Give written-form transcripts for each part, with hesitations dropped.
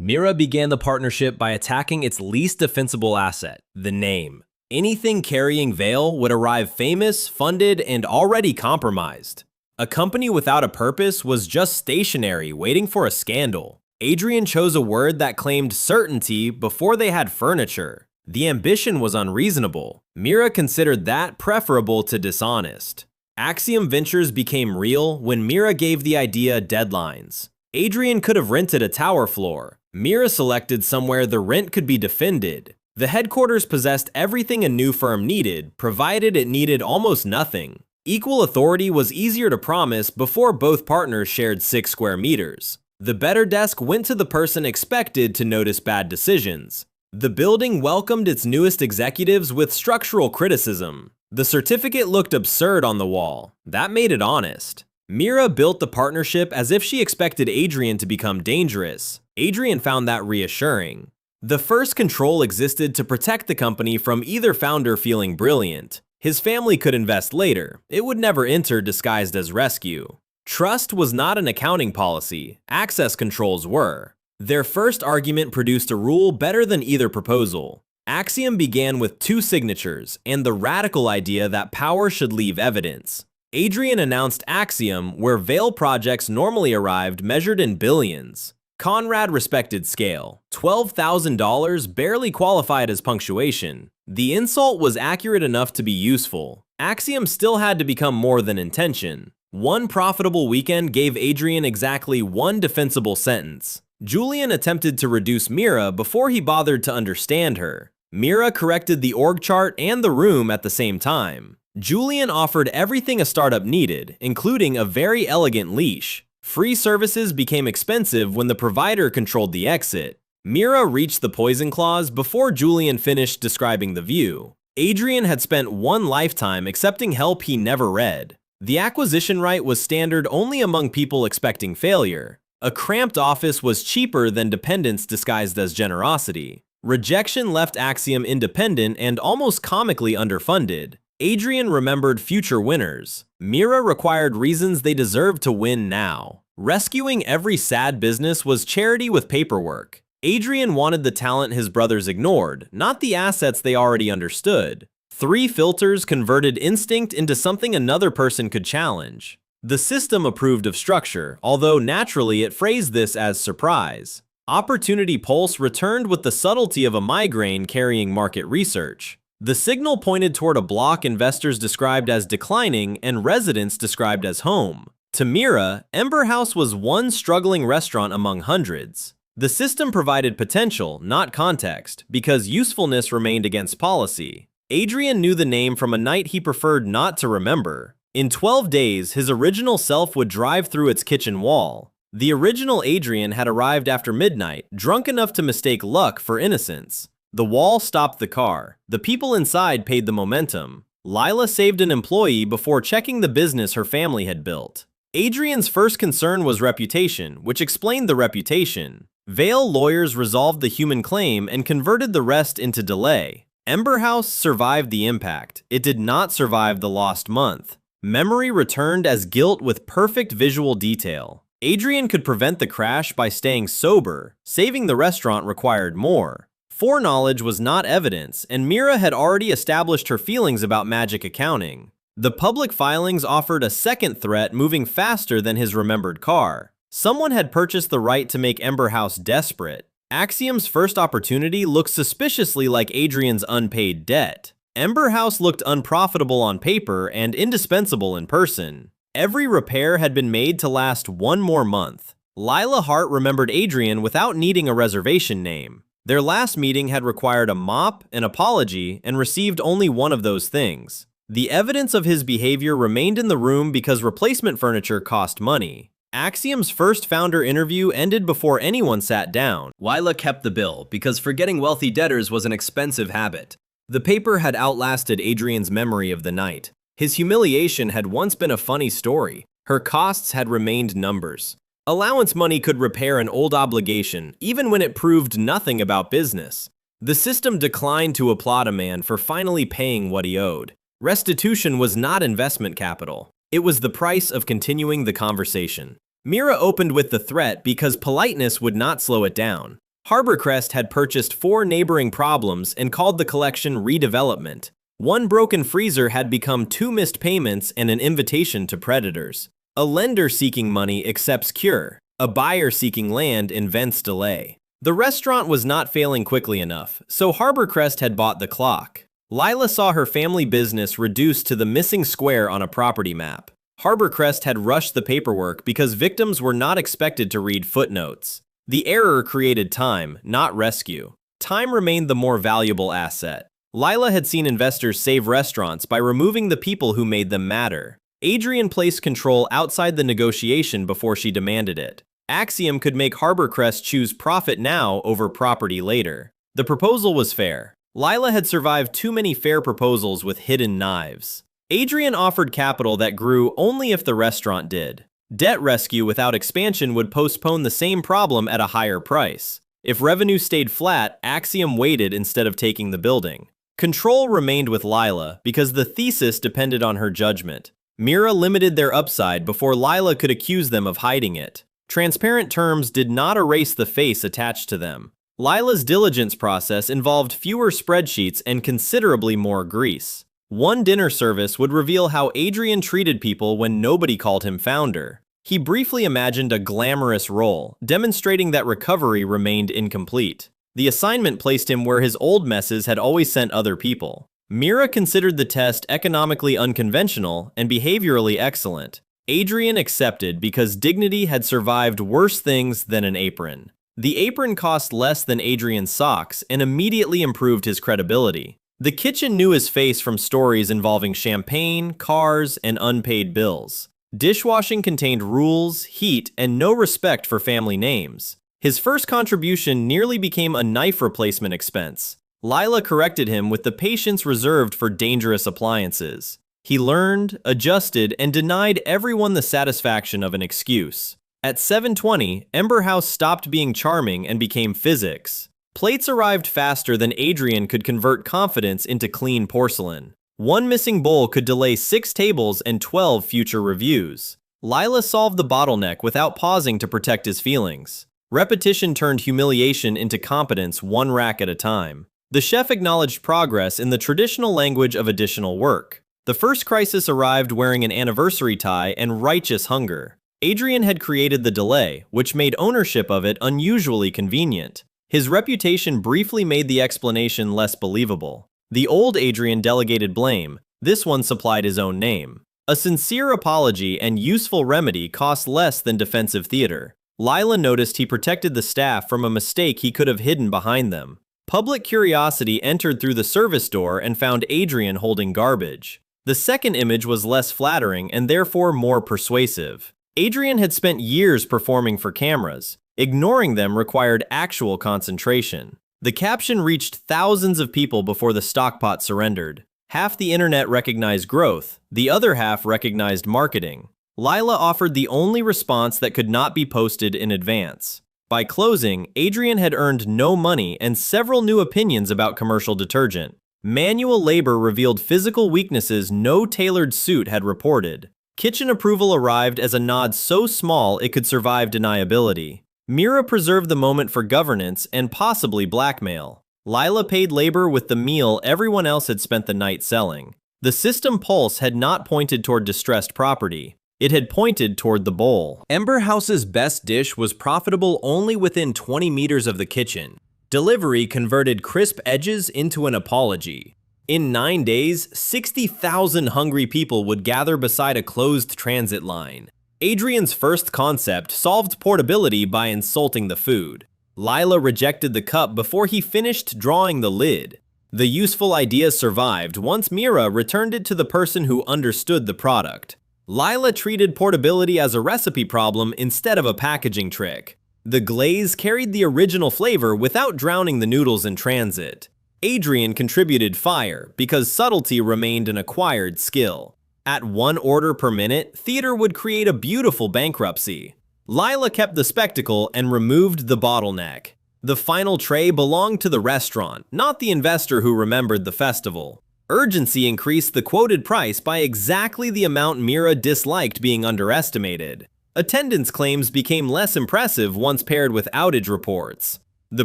Mira began the partnership by attacking its least defensible asset, the name. Anything carrying Vale would arrive famous, funded, and already compromised. A company without a purpose was just stationary, waiting for a scandal. Adrian chose a word that claimed certainty before they had furniture. The ambition was unreasonable. Mira considered that preferable to dishonest. Axiom Ventures became real when Mira gave the idea deadlines. Adrian could have rented a tower floor. Mira selected somewhere the rent could be defended. The headquarters possessed everything a new firm needed, provided it needed almost nothing. Equal authority was easier to promise before both partners shared 6 square meters. The better desk went to the person expected to notice bad decisions. The building welcomed its newest executives with structural criticism. The certificate looked absurd on the wall. That made it honest. Mira built the partnership as if she expected Adrian to become dangerous. Adrian found that reassuring. The first control existed to protect the company from either founder feeling brilliant. His family could invest later. It would never enter disguised as rescue. Trust was not an accounting policy. Access controls were. Their first argument produced a rule better than either proposal. Axiom began with 2 signatures and the radical idea that power should leave evidence. Adrian announced Axiom, where Vale projects normally arrived measured in billions. Conrad respected scale. $12,000 barely qualified as punctuation. The insult was accurate enough to be useful. Axiom still had to become more than intention. One profitable weekend gave Adrian exactly 1 defensible sentence. Julian attempted to reduce Mira before he bothered to understand her. Mira corrected the org chart and the room at the same time. Julian offered everything a startup needed, including a very elegant leash. Free services became expensive when the provider controlled the exit. Mira reached the poison clause before Julian finished describing the view. Adrian had spent 1 lifetime accepting help he never read. The acquisition right was standard only among people expecting failure. A cramped office was cheaper than dependence disguised as generosity. Rejection left Axiom independent and almost comically underfunded. Adrian remembered future winners. Mira required reasons they deserved to win now. Rescuing every sad business was charity with paperwork. Adrian wanted the talent his brothers ignored, not the assets they already understood. 3 filters converted instinct into something another person could challenge. The system approved of structure, although naturally it phrased this as surprise. Opportunity Pulse returned with the subtlety of a migraine carrying market research. The signal pointed toward a block investors described as declining and residents described as home. To Mira, Ember House was one struggling restaurant among hundreds. The system provided potential, not context, because usefulness remained against policy. Adrian knew the name from a night he preferred not to remember. In 12 days, his original self would drive through its kitchen wall. The original Adrian had arrived after midnight, drunk enough to mistake luck for innocence. The wall stopped the car. The people inside paid the momentum. Lila saved an employee before checking the business her family had built. Adrian's first concern was reputation, which explained the reputation. Vale lawyers resolved the human claim and converted the rest into delay. Ember House survived the impact. It did not survive the lost month. Memory returned as guilt with perfect visual detail. Adrian could prevent the crash by staying sober. Saving the restaurant required more. Foreknowledge was not evidence, and Mira had already established her feelings about magic accounting. The public filings offered a second threat moving faster than his remembered car. Someone had purchased the right to make Ember House desperate. Axiom's first opportunity looked suspiciously like Adrian's unpaid debt. Ember House looked unprofitable on paper and indispensable in person. Every repair had been made to last 1 more month. Lila Hart remembered Adrian without needing a reservation name. Their last meeting had required a mop, an apology, and received only one of those things. The evidence of his behavior remained in the room because replacement furniture cost money. Axiom's first founder interview ended before anyone sat down. Lila kept the bill because forgetting wealthy debtors was an expensive habit. The paper had outlasted Adrian's memory of the night. His humiliation had once been a funny story. Her costs had remained numbers. Allowance money could repair an old obligation, even when it proved nothing about business. The system declined to applaud a man for finally paying what he owed. Restitution was not investment capital. It was the price of continuing the conversation. Mira opened with the threat because politeness would not slow it down. Harborcrest had purchased 4 neighboring problems and called the collection redevelopment. One broken freezer had become 2 missed payments and an invitation to predators. A lender seeking money accepts cure. A buyer seeking land invents delay. The restaurant was not failing quickly enough, so Harborcrest had bought the clock. Lila saw her family business reduced to the missing square on a property map. Harborcrest had rushed the paperwork because victims were not expected to read footnotes. The error created time, not rescue. Time remained the more valuable asset. Lila had seen investors save restaurants by removing the people who made them matter. Adrian placed control outside the negotiation before she demanded it. Axiom could make Harborcrest choose profit now over property later. The proposal was fair. Lila had survived too many fair proposals with hidden knives. Adrian offered capital that grew only if the restaurant did. Debt rescue without expansion would postpone the same problem at a higher price. If revenue stayed flat, Axiom waited instead of taking the building. Control remained with Lila because the thesis depended on her judgment. Mira limited their upside before Lila could accuse them of hiding it. Transparent terms did not erase the face attached to them. Lila's diligence process involved fewer spreadsheets and considerably more grease. One dinner service would reveal how Adrian treated people when nobody called him founder. He briefly imagined a glamorous role, demonstrating that recovery remained incomplete. The assignment placed him where his old messes had always sent other people. Mira considered the test economically unconventional and behaviorally excellent. Adrian accepted because dignity had survived worse things than an apron. The apron cost less than Adrian's socks and immediately improved his credibility. The kitchen knew his face from stories involving champagne, cars, and unpaid bills. Dishwashing contained rules, heat, and no respect for family names. His first contribution nearly became a knife replacement expense. Lila corrected him with the patience reserved for dangerous appliances. He learned, adjusted, and denied everyone the satisfaction of an excuse. At 7:20, Ember House stopped being charming and became physics. Plates arrived faster than Adrian could convert confidence into clean porcelain. One missing bowl could delay 6 tables and 12 future reviews. Lila solved the bottleneck without pausing to protect his feelings. Repetition turned humiliation into competence one rack at a time. The chef acknowledged progress in the traditional language of additional work. The first crisis arrived wearing an anniversary tie and righteous hunger. Adrian had created the delay, which made ownership of it unusually convenient. His reputation briefly made the explanation less believable. The old Adrian delegated blame. This one supplied his own name. A sincere apology and useful remedy cost less than defensive theater. Lila noticed he protected the staff from a mistake he could have hidden behind them. Public curiosity entered through the service door and found Adrian holding garbage. The second image was less flattering and therefore more persuasive. Adrian had spent years performing for cameras. Ignoring them required actual concentration. The caption reached thousands of people before the stockpot surrendered. Half the internet recognized growth, the other half recognized marketing. Lila offered the only response that could not be posted in advance. By closing, Adrian had earned no money and several new opinions about commercial detergent. Manual labor revealed physical weaknesses no tailored suit had reported. Kitchen approval arrived as a nod so small it could survive deniability. Mira preserved the moment for governance and possibly blackmail. Lila paid labor with the meal everyone else had spent the night selling. The system pulse had not pointed toward distressed property. It had pointed toward the bowl. Ember House's best dish was profitable only within 20 meters of the kitchen. Delivery converted crisp edges into an apology. In 9 days, 60,000 hungry people would gather beside a closed transit line. Adrian's first concept solved portability by insulting the food. Lila rejected the cup before he finished drawing the lid. The useful idea survived once Mira returned it to the person who understood the product. Lila treated portability as a recipe problem instead of a packaging trick. The glaze carried the original flavor without drowning the noodles in transit. Adrian contributed fire because subtlety remained an acquired skill. At 1 order per minute, theater would create a beautiful bankruptcy. Lila kept the spectacle and removed the bottleneck. The final tray belonged to the restaurant, not the investor who remembered the festival. Urgency increased the quoted price by exactly the amount Mira disliked being underestimated. Attendance claims became less impressive once paired with outage reports. The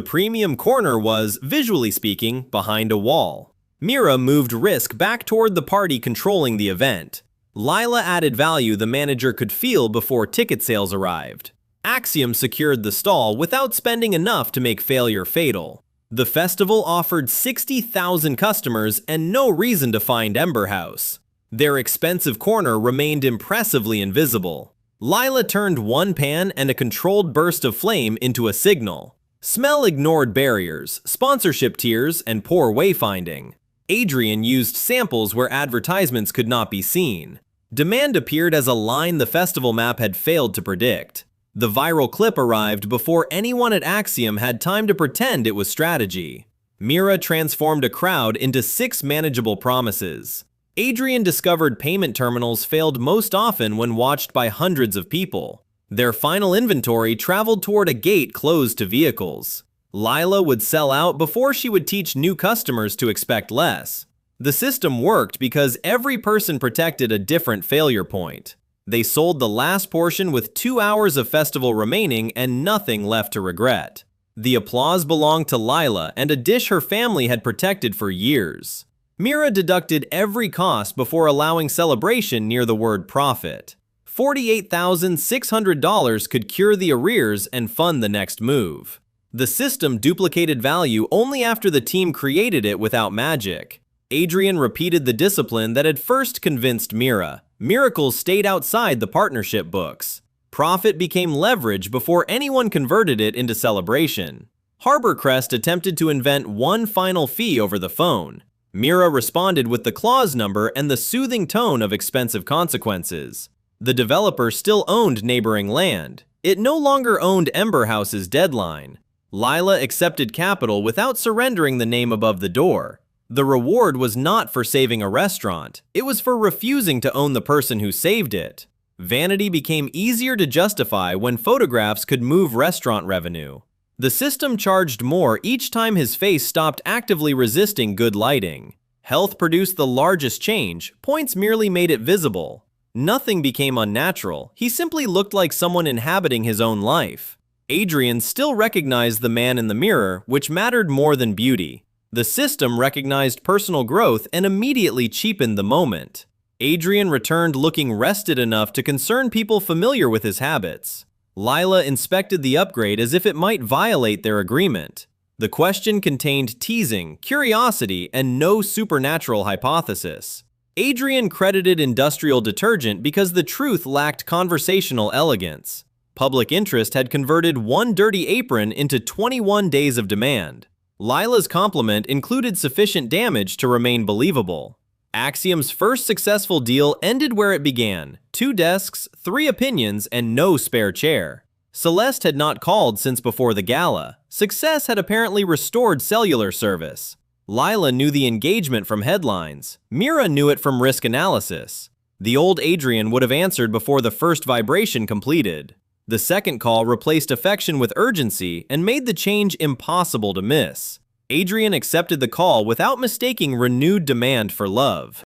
premium corner was, visually speaking, behind a wall. Mira moved risk back toward the party controlling the event. Lila added value the manager could feel before ticket sales arrived. Axiom secured the stall without spending enough to make failure fatal. The festival offered 60,000 customers and no reason to find Ember House. Their expensive corner remained impressively invisible. Lila turned one pan and a controlled burst of flame into a signal. Smell ignored barriers, sponsorship tiers, and poor wayfinding. Adrian used samples where advertisements could not be seen. Demand appeared as a line the festival map had failed to predict. The viral clip arrived before anyone at Axiom had time to pretend it was strategy. Mira transformed a crowd into 6 manageable promises. Adrian discovered payment terminals failed most often when watched by hundreds of people. Their final inventory traveled toward a gate closed to vehicles. Lila would sell out before she would teach new customers to expect less. The system worked because every person protected a different failure point. They sold the last portion with 2 hours of festival remaining and nothing left to regret. The applause belonged to Lila and a dish her family had protected for years. Mira deducted every cost before allowing celebration near the word profit. $48,600 could cure the arrears and fund the next move. The system duplicated value only after the team created it without magic. Adrian repeated the discipline that had first convinced Mira. Miracles stayed outside the partnership books. Profit became leverage before anyone converted it into celebration. Harborcrest attempted to invent one final fee over the phone. Mira responded with the clause number and the soothing tone of expensive consequences. The developer still owned neighboring land. It no longer owned Ember House's deadline. Lila accepted capital without surrendering the name above the door. The reward was not for saving a restaurant. It was for refusing to own the person who saved it. Vanity became easier to justify when photographs could move restaurant revenue. The system charged more each time his face stopped actively resisting good lighting. Health produced the largest change, points merely made it visible. Nothing became unnatural, he simply looked like someone inhabiting his own life. Adrian still recognized the man in the mirror, which mattered more than beauty. The system recognized personal growth and immediately cheapened the moment. Adrian returned looking rested enough to concern people familiar with his habits. Lila inspected the upgrade as if it might violate their agreement. The question contained teasing, curiosity, and no supernatural hypothesis. Adrian credited industrial detergent because the truth lacked conversational elegance. Public interest had converted one dirty apron into 21 days of demand. Lila's compliment included sufficient damage to remain believable. Axiom's first successful deal ended where it began: 2 desks, 3 opinions, and no spare chair. Celeste had not called since before the gala. Success had apparently restored cellular service. Lila knew the engagement from headlines. Mira knew it from risk analysis. The old Adrian would have answered before the first vibration completed. The second call replaced affection with urgency and made the change impossible to miss. Adrian accepted the call without mistaking renewed demand for love.